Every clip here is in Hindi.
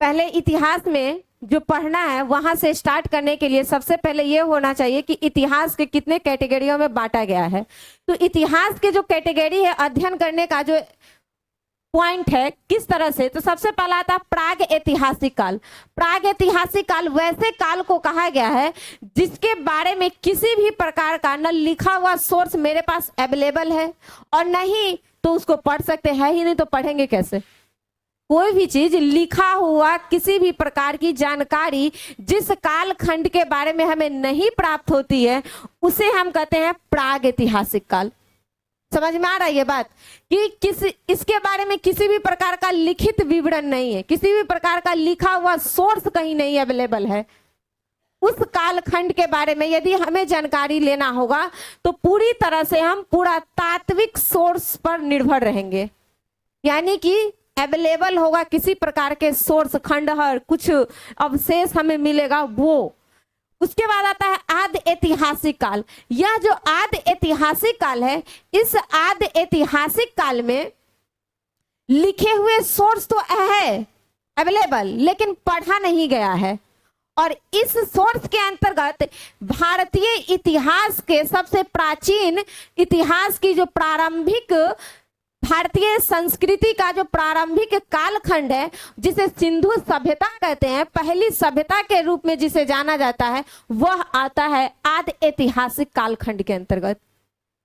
पहले इतिहास में जो पढ़ना है वहां से स्टार्ट करने के लिए सबसे पहले ये होना चाहिए कि इतिहास के कितने कैटेगरियों में बांटा गया है। तो इतिहास के जो कैटेगरी है, अध्ययन करने का जो पॉइंट है किस तरह से, तो सबसे पहला आता है प्राग ऐतिहासिक काल। प्राग ऐतिहासिक काल वैसे काल को कहा गया है जिसके बारे में किसी भी प्रकार का न लिखा हुआ सोर्स मेरे पास अवेलेबल है और नहीं तो उसको पढ़ सकते हैं ही नहीं, तो पढ़ेंगे कैसे। कोई भी चीज लिखा हुआ किसी भी प्रकार की जानकारी जिस काल खंड के बारे में हमें नहीं प्राप्त होती है उसे हम कहते हैं प्राग ऐतिहासिक काल। समझ में आ रहा है ये बात कि इसके बारे में किसी भी प्रकार का लिखित विवरण नहीं है, किसी भी प्रकार का लिखा हुआ सोर्स कहीं नहीं अवेलेबल है। उस कालखंड के बारे में यदि हमें जानकारी लेना होगा तो पूरी तरह से हम पूरा तात्विक सोर्स पर निर्भर रहेंगे, यानी कि अवेलेबल होगा किसी प्रकार के सोर्स, खंडहर, कुछ अवशेष हमें मिलेगा वो। उसके बाद आता है आदि ऐतिहासिक काल। यह जो आदि ऐतिहासिक काल है, इस आदि ऐतिहासिक काल में लिखे हुए सोर्स तो है अवेलेबल लेकिन पढ़ा नहीं गया है, और इस सोर्स के अंतर्गत भारतीय इतिहास के सबसे प्राचीन इतिहास की जो प्रारंभिक भारतीय संस्कृति का जो प्रारंभिक कालखंड है जिसे सिंधु सभ्यता कहते हैं, पहली सभ्यता के रूप में जिसे जाना जाता है, वह आता है आदि ऐतिहासिक कालखंड के अंतर्गत।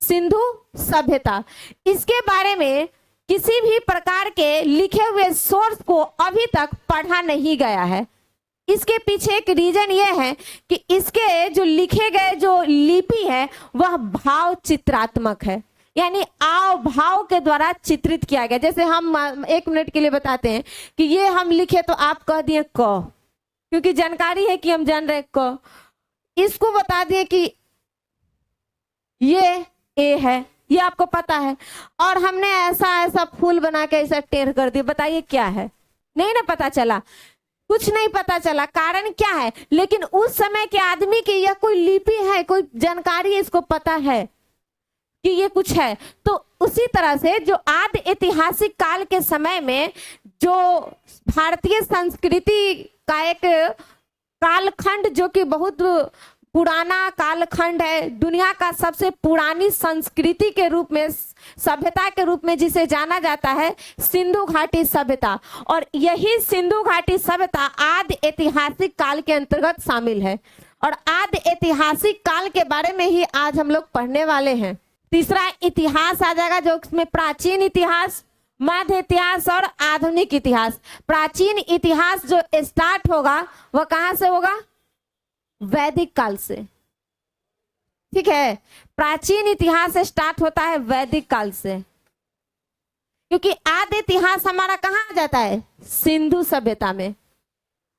सिंधु सभ्यता, इसके बारे में किसी भी प्रकार के लिखे हुए सोर्स को अभी तक पढ़ा नहीं गया है। इसके पीछे एक रीजन यह है कि इसके जो लिखे गए जो लिपि है वह भाव चित्रात्मक है, यानी आव भाव के द्वारा चित्रित किया गया। जैसे हम 1 मिनट के लिए बताते हैं कि ये हम लिखे तो आप कह दिए क, क्योंकि जानकारी है कि हम जान रहे क। इसको बता दिए कि ये ए है, ये आपको पता है, और हमने ऐसा ऐसा फूल बना के ऐसा टेढ़ कर दिया, बताइए क्या है। नहीं ना पता चला, कुछ नहीं पता चला। कारण क्या है, लेकिन उस समय के आदमी की यह कोई लिपि है, कोई जानकारी है, इसको पता है कि ये कुछ है। तो उसी तरह से जो आदि ऐतिहासिक काल के समय में जो भारतीय संस्कृति का एक कालखंड जो कि बहुत पुराना कालखंड है, दुनिया का सबसे पुरानी संस्कृति के रूप में, सभ्यता के रूप में जिसे जाना जाता है सिंधु घाटी सभ्यता, और यही सिंधु घाटी सभ्यता आदि ऐतिहासिक काल के अंतर्गत शामिल है। और आदि ऐतिहासिक काल के बारे में ही आज हम लोग पढ़ने वाले हैं। तीसरा इतिहास आ जाएगा जो इसमें प्राचीन इतिहास, मध्य इतिहास और आधुनिक इतिहास। प्राचीन इतिहास जो स्टार्ट होगा वह कहां से होगा, वैदिक काल से। ठीक है, प्राचीन इतिहास स्टार्ट होता है वैदिक काल से, क्योंकि आदि इतिहास हमारा कहाँ आ जाता है, सिंधु सभ्यता में।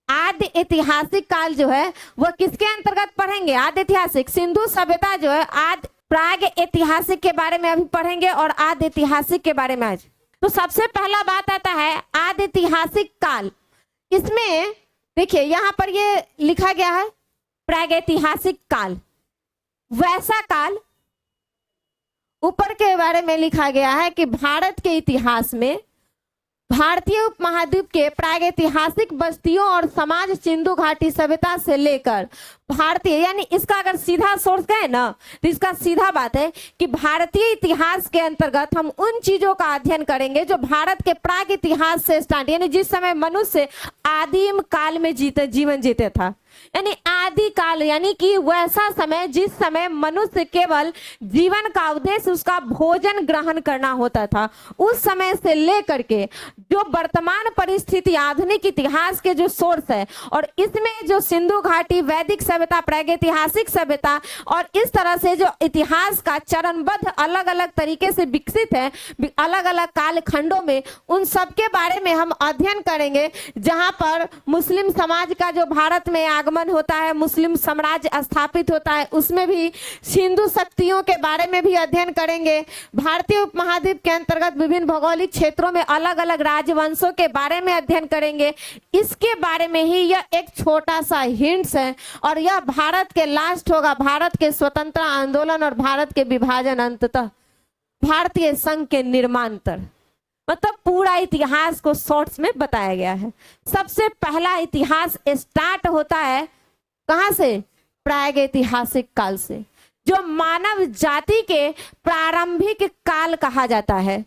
आदि ऐतिहासिक काल जो है वह किसके अंतर्गत पढ़ेंगे, आदि ऐतिहासिक। सिंधु सभ्यता जो है आदि प्राग ऐतिहासिक के बारे में अभी पढ़ेंगे और आदि ऐतिहासिक के बारे में आज। तो सबसे पहला बात आता है आदि ऐतिहासिक काल। इसमें देखिए यहाँ पर ये लिखा गया है प्रागैतिहासिक काल, वैसा काल। ऊपर के बारे में लिखा गया है कि भारत के इतिहास में भारतीय उपमहाद्वीप के प्रागैतिहासिक बस्तियों और समाज सिंधु घाटी सभ्यता से लेकर भारतीय, यानी इसका अगर सीधा सोर्स कहें ना तो इसका सीधा बात है कि भारतीय इतिहास के अंतर्गत हम उन चीजों का अध्ययन करेंगे जो भारत के प्राग इतिहास से स्टार्ट, यानी जिस समय मनुष्य आदिम काल में जीवन जीते था, यानी आदि काल, यानी कि वैसा समय जिस समय मनुष्य केवल जीवन का उद्देश्य उसका भोजन ग्रहण करना होता था, उस समय से लेकर के जो वर्तमान परिस्थिति आधुनिक इतिहास के जो सोर्स है, और इसमें जो सिंधु घाटी, वैदिक सभ्यता, प्रागैतिहासिक सभ्यता, और इस तरह से जो इतिहास का चरणबद्ध अलग अलग तरीके से विकसित है अलग अलग काल खंडों में, उन सब के बारे में हम अध्ययन करेंगे। जहां पर मुस्लिम समाज का जो भारत में आगमन होता है, मुस्लिम साम्राज्य स्थापित होता है, उसमें भी सिंधु शक्तियों के बारे में भी अध्ययन करेंगे। भारतीय उपमहाद्वीप के अंतर्गत विभिन्न भौगोलिक क्षेत्रों में अलग अलग राजवंशों के बारे में अध्ययन करेंगे। इसके बारे में ही यह एक छोटा सा हिंट्स है, और यह भारत के लास्ट होगा, भारत के स्वतंत्रता आंदोलन और भारत के विभाजन, अंततः भारतीय संघ के निर्माण तक। मतलब पूरा इतिहास को शॉर्ट्स में बताया गया है। सबसे पहला इतिहास स्टार्ट होता है कहां से? प्रागैतिहासिक काल से, जो मानव जाति के प्रारंभिक काल कहा जाता है।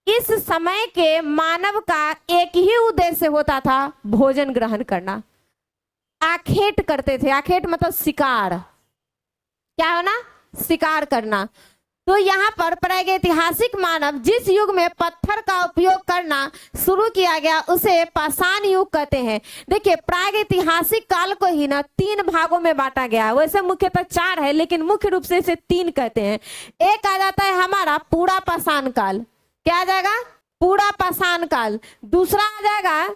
इस समय के मानव का एक ही उद्देश्य होता था, भोजन ग्रहण करना। आखेट करते थे, आखेट मतलब शिकार, क्या होना? शिकार करना। तो यहाँ पर प्रागैतिहासिक मानव जिस युग में पत्थर का उपयोग करना शुरू किया गया उसे पाषाण युग कहते हैं। देखिए प्रागैतिहासिक काल को ही ना 3 भागों में बांटा गया है। वैसे मुख्यतः 4 है, लेकिन मुख्य रूप से इसे 3 कहते हैं। एक आ जाता है हमारा पूरा पाषाण काल, क्या आ जाएगा? पूरा पाषाण काल। दूसरा आ जाएगा,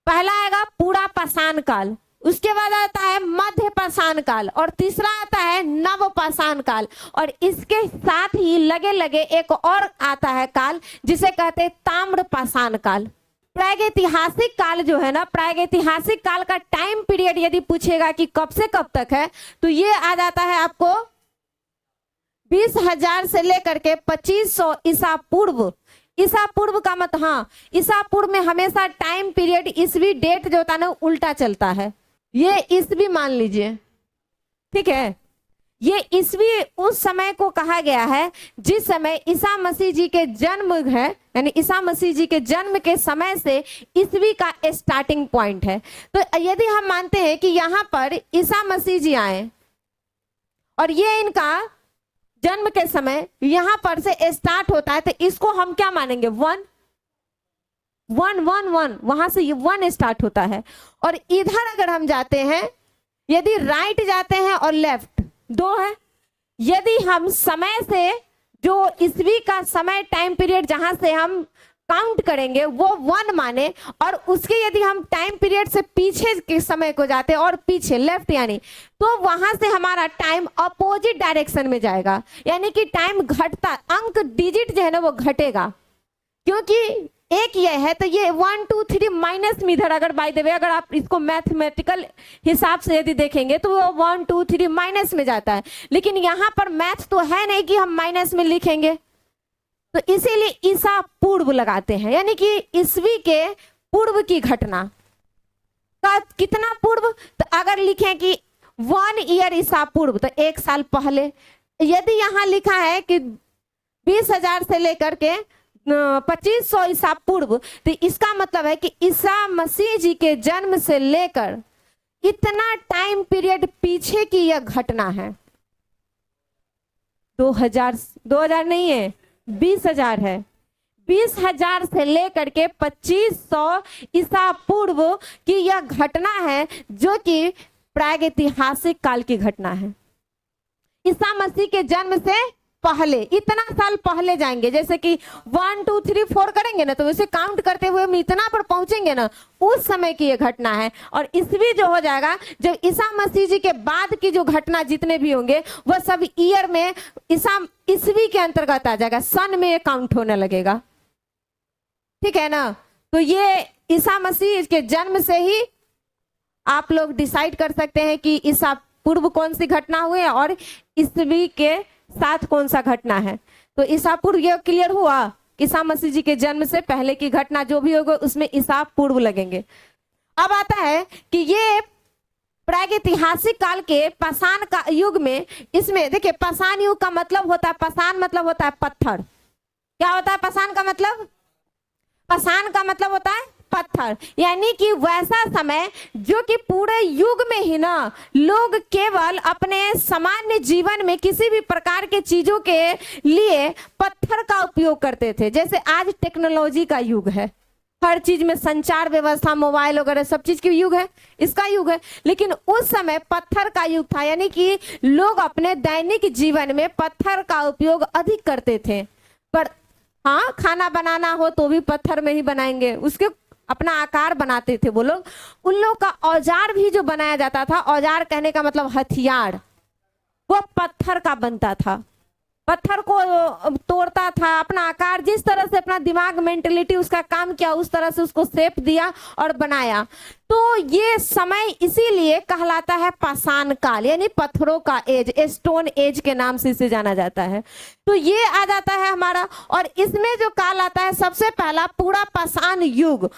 पहला आएगा पूरा पाषाण काल, उसके बाद आता है मध्य पाषाण काल, और तीसरा आता है नव पाषाण काल। और इसके साथ ही लगे लगे एक और आता है काल जिसे कहते हैं ताम्र पाषाण काल। प्रागैतिहासिक काल जो है ना, प्रागैतिहासिक काल का टाइम पीरियड यदि पूछेगा कि कब से कब तक है, तो ये आ जाता है आपको 20,000 से लेकर के 2500 ईसा पूर्व। ईसा पूर्व का मत, हाँ, ईसा पूर्व में हमेशा टाइम पीरियड ईसवी डेट जो होता है ना उल्टा चलता है। ये ईसवी मान लीजिए, ठीक है। ये ईसवी उस समय को कहा गया है जिस समय ईसा मसीह जी के जन्म है, यानी ईसा मसीह जी के जन्म के समय से ईसवी का स्टार्टिंग पॉइंट है। तो यदि हम मानते हैं कि यहाँ पर ईसा मसीह जी आए और ये इनका जन्म के समय यहाँ पर से स्टार्ट होता है, तो इसको हम क्या मानेंगे? 1 1 1 1, वहां से ये 1 स्टार्ट होता है। और इधर अगर हम जाते हैं, यदि राइट जाते हैं और लेफ्ट 2 है। यदि हम समय से जो ईसवी का समय टाइम पीरियड जहां से हम काउंट करेंगे वो 1 माने, और उसके यदि हम टाइम पीरियड से पीछे के समय को जाते हैं और पीछे लेफ्ट यानी, तो वहां से हमारा टाइम अपोजिट डायरेक्शन में जाएगा, यानी कि टाइम घटता, अंक डिजिट जो है ना वो घटेगा। क्योंकि एक ये है तो ये 1 2 3 माइनस में इधर, अगर बाय द वे अगर आप इसको मैथमेटिकल हिसाब से यदि देखेंगे तो वो 1 2 3 माइनस में जाता है। लेकिन यहाँ पर मैथ तो है नहीं कि हम माइनस में लिखेंगे, तो इसीलिए ईसा पूर्व लगाते हैं, यानी कि ईसवी के पूर्व की घटना का कितना पूर्व। तो अगर लिखें कि 1 ईयर ईसा पूर्व, तो 1 साल पहले। यदि यहाँ लिखा है कि 20,000 से लेकर के 2500 ईसा पूर्व, तो इसका मतलब है कि ईसा मसीह जी के जन्म से लेकर इतना टाइम पीरियड पीछे की यह घटना है। 2000 नहीं है, 20,000 है। 20,000 से लेकर के 2500 ईसा पूर्व की यह घटना है, जो कि प्रागैतिहासिक काल की घटना है। ईसा मसीह के जन्म से पहले इतना साल पहले जाएंगे, जैसे कि 1 2 3 4 करेंगे ना, तो वैसे काउंट करते हुए हम इतना पर पहुंचेंगे ना, उस समय की ये घटना है। और ईसवी जो हो जाएगा जब ईसा मसीह जी के बाद की जो घटना जितने भी होंगे वह सब ईयर में ईसवी के अंतर्गत आ जाएगा, सन में काउंट होने लगेगा, ठीक है ना। तो ये ईसा मसीह के जन्म से ही आप लोग डिसाइड कर सकते हैं कि ईसा पूर्व कौन सी घटना हुई है और ईसवी के साथ कौन सा घटना है। तो ईसा पूर्व ये क्लियर हुआ, ईसा मसीह जी के जन्म से पहले की घटना जो भी होगा उसमें ईसा पूर्व लगेंगे। अब आता है कि ये प्रागैतिहासिक काल के पाषाण का युग में, इसमें देखिए पाषाण युग का मतलब होता है, पाषाण मतलब होता है पत्थर। क्या होता है पाषाण का मतलब? पाषाण का मतलब होता है पत्थर, यानी कि वैसा समय जो कि पूरे युग में ही ना लोग केवल अपने सामान्य जीवन में किसी भी प्रकार के चीजों के लिए पत्थर का उपयोग करते थे। जैसे आज टेक्नोलॉजी का युग है, हर चीज में संचार व्यवस्था, मोबाइल वगैरह सब चीज के युग है, इसका युग है। लेकिन उस समय पत्थर का युग था, यानी कि लोग अपने दैनिक जीवन में पत्थर का उपयोग अधिक करते थे। पर हाँ, खाना बनाना हो तो भी पत्थर में ही बनाएंगे, उसके अपना आकार बनाते थे वो लोग। उन लोग का औजार भी जो बनाया जाता था, औजार कहने का मतलब हथियार, वो पत्थर का बनता था। पत्थर को तोड़ता था, अपना आकार जिस तरह से अपना दिमाग मेंटेलिटी उसका काम किया उस तरह से उसको शेप दिया और बनाया। तो ये समय इसीलिए कहलाता है पाषाण काल, यानी पत्थरों का एज, स्टोन एज के नाम से इसे जाना जाता है। तो ये आ जाता है हमारा, और इसमें जो काल आता है सबसे पहला पूरा पाषाण युग।